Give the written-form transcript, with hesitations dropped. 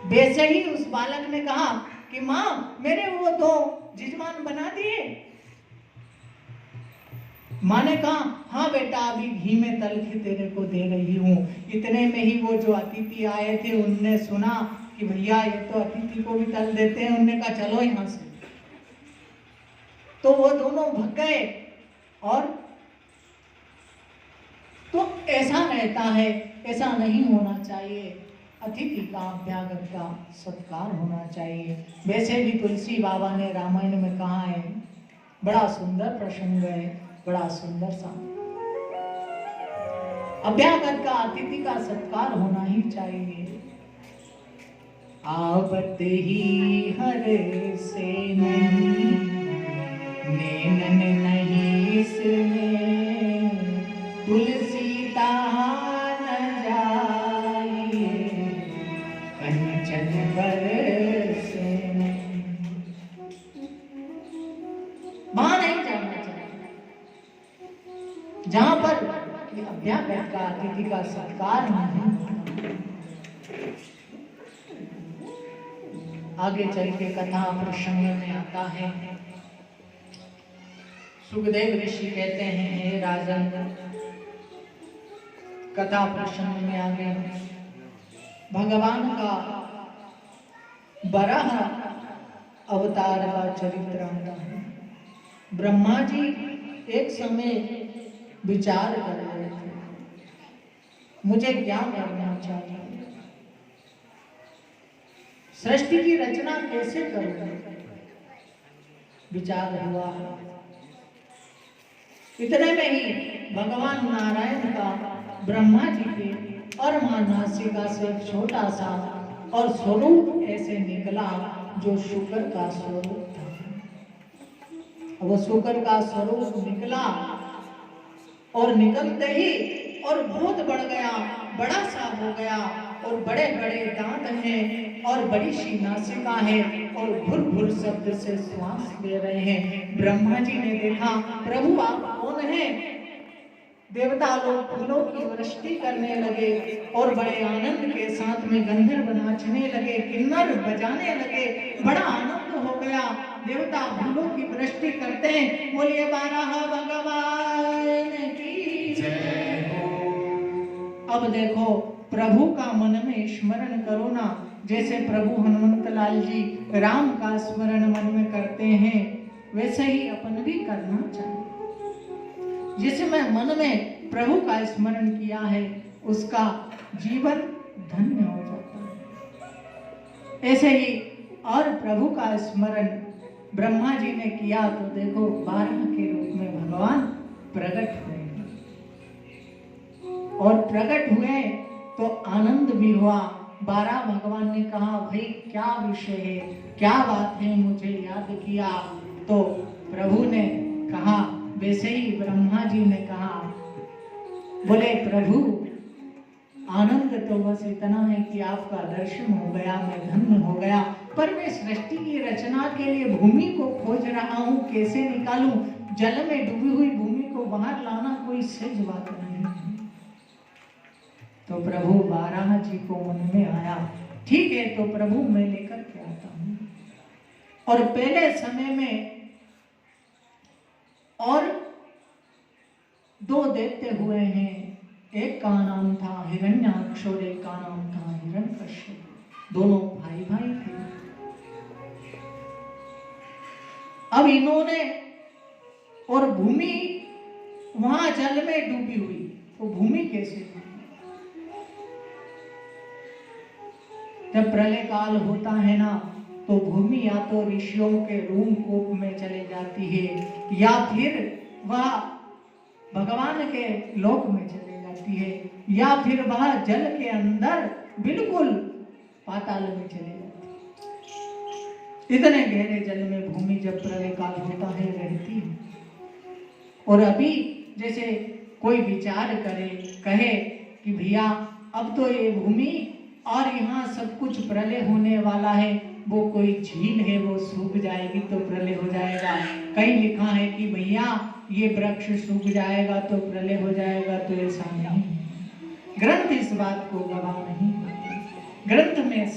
वैसे ही उस बालक ने कहा कि माँ मेरे वो 2 जिजमान बना दिए। माँ ने कहा हाँ बेटा अभी घी में तल के तेरे को दे रही हूँ। इतने में ही वो जो अतिथि आए थे उनने सुना कि भैया ये तो अतिथि को भी तल देते हैं। उनने कहा चलो यहाँ से। तो वो दोनों भाग गए। और तो ऐसा रहता है, ऐसा नहीं होना चाहिए। अतिथि का अभ्यागत का सत्कार होना चाहिए। वैसे भी तुलसी बाबा ने रामायण में कहा है, बड़ा सुंदर प्रसंग है, बड़ा सुंदर सा। अभ्यागत का अतिथि का सत्कार होना ही चाहिए। आवत ही हरे से नहीं, नैनन नहीं इसमें, तुलसी तहाँ न जाइए, कंचन बरसे नहीं। वहां नहीं जाना चाहिए जहां पर अभ्यागत का अतिथि का सत्कार नहीं। आगे चल के कथा प्रसंग में आता है। सुखदेव ऋषि कहते हैं, हे राजन, कथा प्रसंग में आगे भगवान का बराह अवतार का चरित्र आता है। ब्रह्मा जी एक समय विचार कर रहे थे, मुझे क्या करना चाहिए, सृष्टि की रचना कैसे करूं। विचार हुआ। इतने में ही भगवान नारायण का ब्रह्मा जी के और मां नासिका से एक छोटा सा और स्वरूप ऐसे निकला जो शुक्र का स्वरूप था। वो शुक्र का स्वरूप निकला और निकलते ही और बहुत बढ़ गया, बड़ा सा हो गया और बड़े बड़े दांत हैं और बड़ी सी नासिका है और भुर भुर शब्द से श्वास ले रहे हैं। ब्रह्मा जी ने देखा, प्रभु आप कौन हैं? देवता लोग फूलों की वृष्टि करने लगे और बड़े आनंद के साथ में गंधर्व नाचने लगे, किन्नर बजाने लगे, बड़ा आनंद हो गया। देवता फूलों की वृष्टि करते हैं, बोलिए बारह भगवान की जय हो। अब देखो प्रभु का मन में स्मरण करो ना, जैसे प्रभु हनुमंत लाल जी राम का स्मरण मन में करते हैं, वैसे ही अपन भी करना चाहिए। जिसमें मन में प्रभु का स्मरण किया है उसका जीवन धन्य हो जाता है। ऐसे ही और प्रभु का स्मरण ब्रह्मा जी ने किया तो देखो 12 के रूप में भगवान प्रकट हुए और प्रकट हुए तो आनंद भी हुआ। 12 भगवान ने कहा भाई क्या विषय है, क्या बात है, मुझे याद किया। तो प्रभु ने कहा, वैसे ही ब्रह्मा जी ने कहा, बोले प्रभु आनंद तो बस इतना है कि आपका दर्शन हो गया, मैं धन्य हो गया, पर मैं सृष्टि की रचना के लिए भूमि को खोज रहा हूँ, कैसे निकालूं? जल में डूबी हुई भूमि को बाहर लाना कोई सहज बात नहीं है। तो प्रभु 12 जी को मन में आया, ठीक है तो प्रभु मैं लेकर के आता हूँ। और पहले समय में और 2 दैत्य हुए हैं, एक का नाम था हिरण्याक्ष और एक का नाम था हिरण्यकश्यप। दोनों भाई भाई थे। अब इन्होंने और भूमि वहां जल में डूबी हुई, तो भूमि कैसे थी? जब प्रलय काल होता है ना, तो भूमि या तो ऋषियों के रूम कूप में चले जाती है या फिर वह भगवान के लोक में चले जाती है या फिर वह जल के अंदर बिल्कुल पाताल में चले जाती है। इतने गहरे जल में भूमि जब प्रलय काल होता है रहती है। और अभी जैसे कोई विचार करे, कहे कि भैया अब तो ये भूमि और यहाँ सब कुछ प्रलय होने वाला है, वो कोई झील है वो सूख जाएगी तो प्रलय हो जाएगा। कहीं लिखा है कि भैया ये वृक्ष सूख जाएगा तो प्रलय हो जाएगा, तो ऐसा नहीं। ग्रंथ इस बात को गवाह नहीं। ग्रंथ में